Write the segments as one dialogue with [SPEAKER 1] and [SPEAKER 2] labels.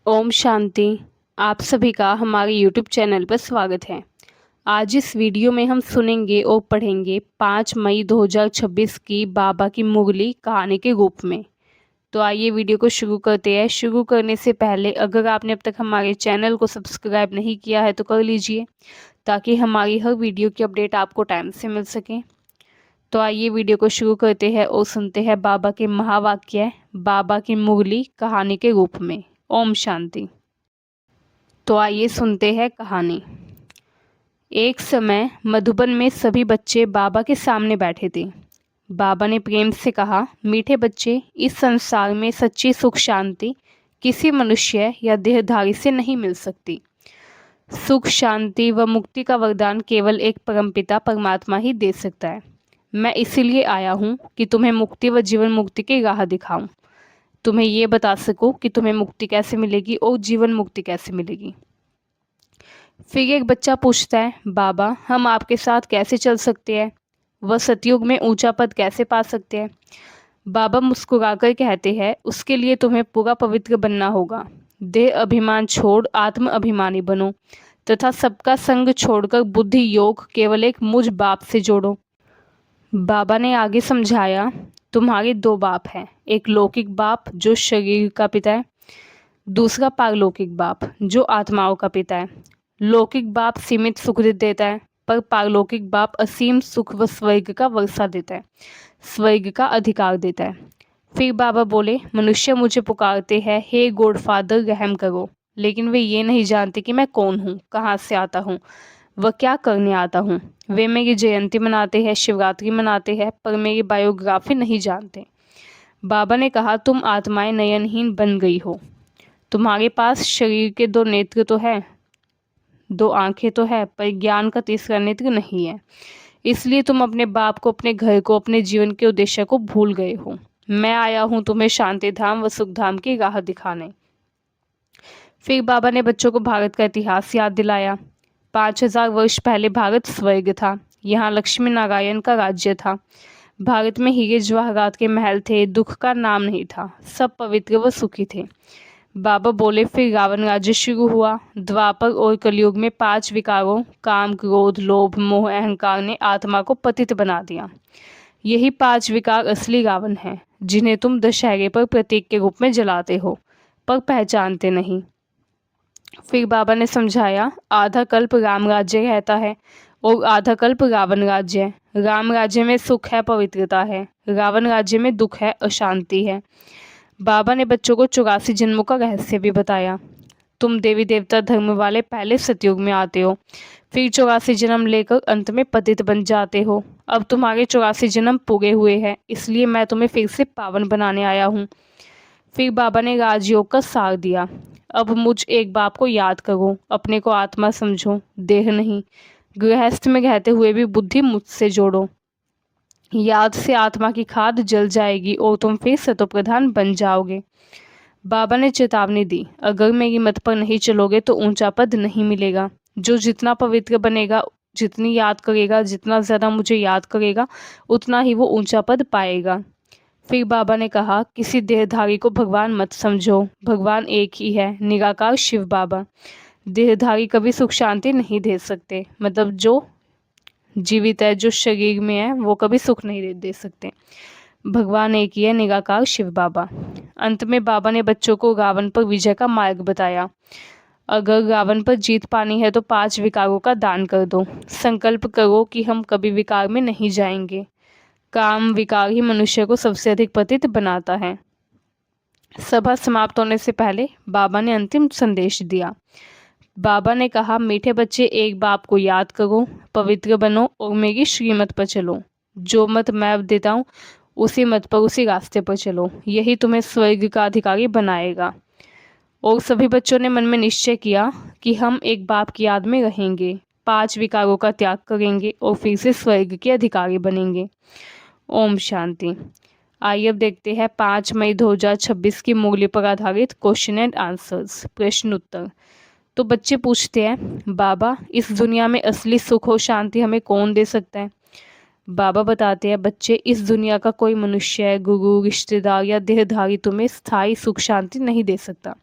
[SPEAKER 1] ओम शांति। आप सभी का हमारे यूट्यूब चैनल पर स्वागत है। आज इस वीडियो में हम सुनेंगे और पढ़ेंगे 5 मई 2026 की बाबा की मुरली कहानी के रूप में। तो आइए वीडियो को शुरू करते हैं। शुरू करने से पहले अगर आपने अब तक हमारे चैनल को सब्सक्राइब नहीं किया है तो कर लीजिए, ताकि हमारी हर वीडियो की अपडेट आपको टाइम से मिल सके। तो आइए वीडियो को शुरू करते हैं और सुनते हैं बाबा के महावाक्य बाबा की मुरली कहानी के रूप में। ओम शांति। तो आइए सुनते हैं कहानी। एक समय मधुबन में सभी बच्चे बाबा के सामने बैठे थे। बाबा ने प्रेम से कहा, मीठे बच्चे, इस संसार में सच्ची सुख शांति किसी मनुष्य या देहधारी से नहीं मिल सकती। सुख शांति व मुक्ति का वरदान केवल एक परमपिता परमात्मा ही दे सकता है। मैं इसीलिए आया हूँ कि तुम्हें मुक्ति व जीवन मुक्ति की राह दिखाऊं, तुम्हें ये बता सकूं कि तुम्हें मुक्ति कैसे मिलेगी और जीवन मुक्ति कैसे मिलेगी। फिर एक बच्चा पूछता है, बाबा हम आपके साथ कैसे चल सकते हैं? वह सतयुग में ऊंचा पद कैसे पा सकते हैं? बाबा मुस्कुराकर कहते हैं, उसके लिए तुम्हें पूरा पवित्र बनना होगा। देह अभिमान छोड़ आत्म अभिमानी बनो तथा सबका संग छोड़कर बुद्धि योग केवल एक मुझ बाप से जोड़ो। बाबा ने आगे समझाया, तुम्हारे दो बाप हैं, एक लौकिक बाप जो शरीर का पिता है, दूसरा पारलौकिक बाप जो आत्माओं का पिता है। लौकिक बाप सीमित सुख देता है, पर पारलौकिक बाप असीम सुख व स्वर्ग का वर्षा देता है, स्वर्ग का अधिकार देता है। फिर बाबा बोले, मनुष्य मुझे पुकारते हैं, हे गॉडफादर रहम करो, लेकिन वे ये नहीं जानते कि मैं कौन हूँ, कहाँ से आता हूँ, वह क्या करने आता हूँ। वे मेरी जयंती मनाते हैं, शिवरात्रि मनाते हैं, पर मेरी बायोग्राफी नहीं जानते। बाबा ने कहा, तुम आत्माएं नयनहीन बन गई हो। तुम्हारे पास शरीर के दो नेत्र तो है, दो आंखें तो है, पर ज्ञान का तीसरा नेत्र नहीं है। इसलिए तुम अपने बाप को, अपने घर को, अपने जीवन के उद्देश्य को भूल गए हो। मैं आया हूँ तुम्हें शांति धाम व सुख धाम की राह दिखाने। फिर बाबा ने बच्चों को भारत का इतिहास याद दिलाया। 5000 वर्ष पहले भारत स्वर्ग था। यहाँ लक्ष्मी नारायण का राज्य था। भारत में हीरे जवाहरात के महल थे, दुख का नाम नहीं था, सब पवित्र व सुखी थे। बाबा बोले, फिर रावण राज्य शुरू हुआ। द्वापर और कलयुग में 5 विकारों काम क्रोध लोभ मोह अहंकार ने आत्मा को पतित बना दिया। यही 5 विकार असली रावण हैं, जिन्हें तुम दशहरे पर प्रतीक के रूप में जलाते हो, पर पहचानते नहीं। फिर बाबा ने समझाया, आधा कल्प राम राज्य रहता है और आधा कल्प रावण राज्य। राम राज्य में सुख है, पवित्रता है, रावण राज्य में दुख है, अशांति है। बाबा ने बच्चों को 84 जन्मों का रहस्य भी बताया। तुम देवी देवता धर्म वाले पहले सतयुग में आते हो, फिर 84 जन्म लेकर अंत में पतित बन जाते हो। अब तुम्हारे 84 जन्म पूरे हुए हैं, इसलिए मैं तुम्हें फिर से पावन बनाने आया हूँ। फिर बाबा ने राजयोग का सार दिया। अब मुझ एक बाप को याद करो, अपने को आत्मा समझो, देह नहीं। गृहस्थ में रहते हुए भी बुद्धि मुझसे जोड़ो। याद से आत्मा की खाद जल जाएगी और तुम फिर सतोप्रधान बन जाओगे। बाबा ने चेतावनी दी, अगर मेरी मत पर नहीं चलोगे तो ऊंचा पद नहीं मिलेगा। जो जितना पवित्र बनेगा, जितनी याद करेगा, जितना ज़्यादा मुझे याद करेगा, उतना ही वो ऊंचा पद पाएगा। फिर बाबा ने कहा, किसी देहधारी को भगवान मत समझो, भगवान एक ही है, निराकार शिव बाबा। देहधारी कभी सुख शांति नहीं दे सकते, मतलब जो जीवित है, जो शरीर में है, वो कभी सुख नहीं दे सकते। भगवान एक ही है, निराकार शिव बाबा। अंत में बाबा ने बच्चों को रावण पर विजय का मार्ग बताया। अगर रावण पर जीत पानी है तो 5 विकारों का दान कर दो। संकल्प करो कि हम कभी विकार में नहीं जाएंगे। काम विकार ही मनुष्य को सबसे अधिक पतित बनाता है। सभा समाप्त होने से पहले बाबा ने अंतिम संदेश दिया। बाबा ने कहा, मीठे बच्चे, एक बाप को याद करो, पवित्र बनो और मेरी श्रीमत पर चलो। जो मत मैं अब देता हूँ, उसी मत पर, उसी रास्ते पर चलो, यही तुम्हें स्वर्ग का अधिकारी बनाएगा। और सभी बच्चों ने मन में निश्चय किया कि हम एक बाप की याद में रहेंगे, 5 विकारों का त्याग करेंगे और फिर से स्वर्ग के अधिकारी बनेंगे। ओम शांति। आइए अब देखते हैं 5 मई 2026 की मुरली पर आधारित क्वेश्चन एंड आंसर्स, प्रश्न उत्तर। तो बच्चे पूछते हैं, बाबा इस दुनिया में असली सुख और शांति हमें कौन दे सकता है? बाबा बताते हैं, बच्चे इस दुनिया का कोई मनुष्य, गुरु, रिश्तेदार या देहधारी तुम्हें स्थायी सुख शांति नहीं दे सकता।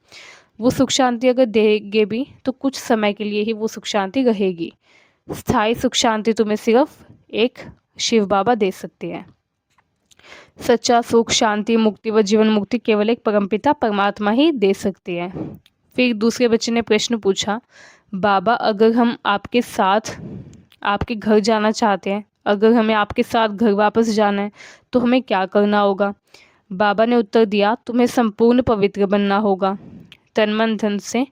[SPEAKER 1] वो सुख शांति अगर देंगे भी तो कुछ समय के लिए ही वो सुख शांति रहेगी। स्थायी सुख शांति तुम्हें सिर्फ एक शिव बाबा दे सकते हैं। सच्चा सुख शांति मुक्ति व जीवन मुक्ति केवल एक परमपिता परमात्मा ही दे सकते हैं। फिर दूसरे बच्चे ने प्रश्न पूछा, बाबा अगर हम आपके साथ आपके घर जाना चाहते हैं, अगर हमें आपके साथ घर वापस जाना है तो हमें क्या करना होगा? बाबा ने उत्तर दिया, तुम्हें संपूर्ण पवित्र बनना होगा, तन मन धन से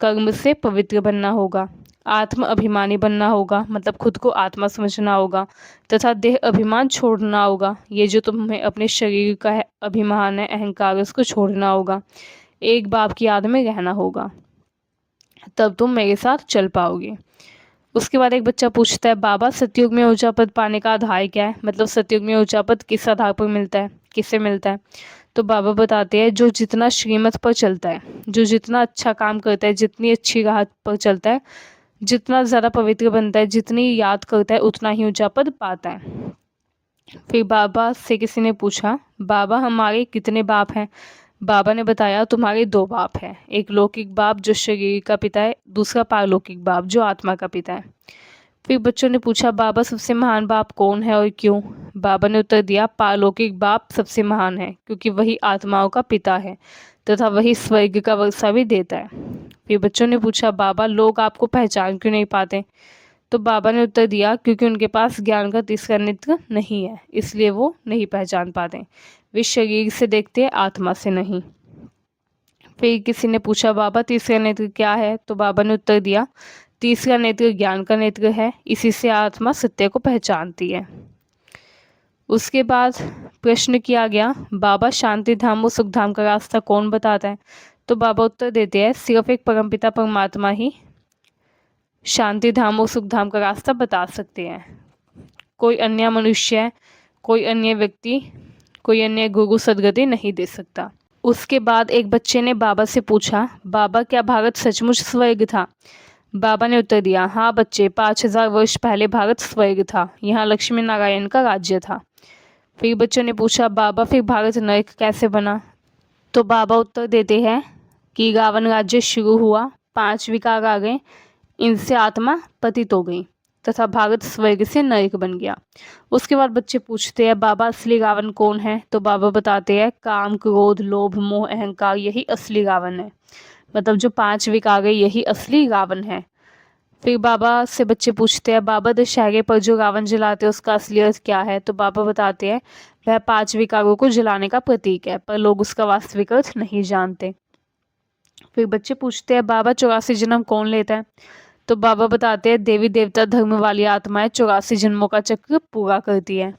[SPEAKER 1] कर्म से पवित्र बनना होगा, आत्म अभिमानी बनना होगा, मतलब खुद को आत्मा समझना होगा, तथा देह अभिमान छोड़ना होगा। ये जो तुम्हें अपने शरीर का है अभिमान है, अहंकार, उसको छोड़ना होगा। एक बाप की याद में रहना होगा, तब तुम मेरे साथ चल पाओगे। उसके बाद एक बच्चा पूछता है, बाबा सतयुग में ऊंचा पद पाने का आधार क्या है? मतलब सतयुग में ऊंचा पद किस आधार पर मिलता है, किससे मिलता है? तो बाबा बताते हैं, जो जितना श्रीमत पर चलता है, जो जितना अच्छा काम करता है, जितनी अच्छी राह पर चलता है, जितना ज़्यादा पवित्र बनता है, जितनी याद करता है, उतना ही ऊंचा पद पाता है। फिर बाबा से किसी ने पूछा, बाबा हमारे कितने बाप हैं? बाबा ने बताया, तुम्हारे 2 बाप हैं, एक लौकिक बाप जो शरीर का पिता है, दूसरा पारलौकिक बाप जो आत्मा का पिता है। फिर बच्चों ने पूछा, बाबा सबसे महान बाप कौन है और क्यों? बाबा ने उत्तर दिया, पारलौकिक बाप सबसे महान है क्योंकि वही आत्माओं का पिता है तथा वही स्वर्ग का वर्षा भी देता है। फिर बच्चों ने पूछा, बाबा लोग आपको पहचान क्यों नहीं पाते? तो बाबा ने उत्तर दिया, क्योंकि उनके पास ज्ञान का तीसरा नेत्र नहीं है, इसलिए वो नहीं पहचान पाते। वे शरीर से देखते हैं, आत्मा से नहीं। फिर किसी ने पूछा, बाबा तीसरा नेत्र क्या है? तो बाबा ने उत्तर दिया, तीसरा नेत्र ज्ञान का नेत्र है, इसी से आत्मा सत्य को पहचानती है। उसके बाद प्रश्न किया गया, बाबा शांति धाम व सुख धाम का रास्ता कौन बताता है? तो बाबा उत्तर देते हैं, सिर्फ एक परमपिता परमात्मा ही शांति धाम और सुख धाम का रास्ता बता सकते हैं। कोई अन्य मनुष्य, कोई अन्य व्यक्ति, कोई अन्य गुरु सदगति नहीं दे सकता। उसके बाद एक बच्चे ने बाबा से पूछा, बाबा क्या भारत सचमुच स्वर्ग था? बाबा ने उत्तर दिया, हाँ बच्चे, 5000 वर्ष पहले भारत स्वर्ग था, यहाँ लक्ष्मी नारायण का राज्य था। फिर बच्चों ने पूछा, बाबा फिर भारत नरक कैसे बना? तो बाबा उत्तर देते हैं कि रावण राज्य शुरू हुआ, 5 विकार आ गए, इनसे आत्मा पतित हो गई तथा भारत स्वर्ग से नरक बन गया। उसके बाद बच्चे पूछते हैं, बाबा असली रावण कौन है? तो बाबा बताते हैं, काम क्रोध लोभ मोह अहंकार, यही असली रावण है। मतलब जो 5 विकार है, यही असली रावण है। फिर बाबा से बच्चे पूछते हैं, बाबा दशहरे पर जो रावण जलाते हैं उसका असली अर्थ क्या है? तो बाबा बताते हैं, वह 5 विकारों को जलाने का प्रतीक है, पर लोग उसका वास्तविक अर्थ नहीं जानते। फिर बच्चे पूछते हैं, बाबा 84 जन्म कौन लेता है? तो बाबा बताते हैं, देवी देवता धर्म वाली आत्माएं 84 जन्मों का चक्र पूरा करती है।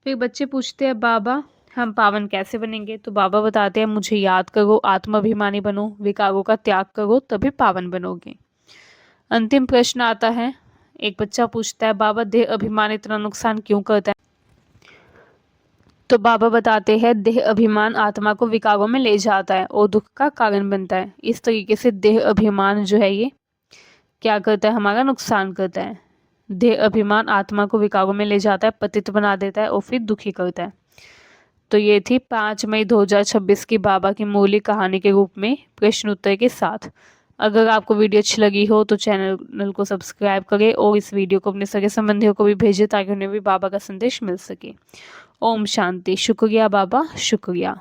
[SPEAKER 1] फिर बच्चे पूछते हैं, बाबा हम पावन कैसे बनेंगे? तो बाबा बताते हैं, मुझे याद करो, आत्माभिमानी बनो, विकारों का त्याग करो, तभी पावन बनोगे। अंतिम प्रश्न आता है, एक बच्चा पूछता है, बाबा देह अभिमान इतना नुकसान क्यों करता है? तो बाबा बताते हैं, देह अभिमान आत्मा को विकारों में ले जाता है और दुख का कारण बनता है। इस तरीके से देह अभिमान जो है ये क्या करता है, हमारा नुकसान करता है। देह अभिमान आत्मा को विकारों में ले जाता है, पतित बना देता है और फिर दुखी करता है। तो ये थी 5 मई 2026 की बाबा की मूली कहानी के रूप में प्रश्न उत्तर के साथ। अगर आपको वीडियो अच्छी लगी हो तो चैनल को सब्सक्राइब करें और इस वीडियो को अपने सगे संबंधियों को भी भेजें ताकि उन्हें भी बाबा का संदेश मिल सके। ओम शांति। शुक्रिया बाबा, शुक्रिया।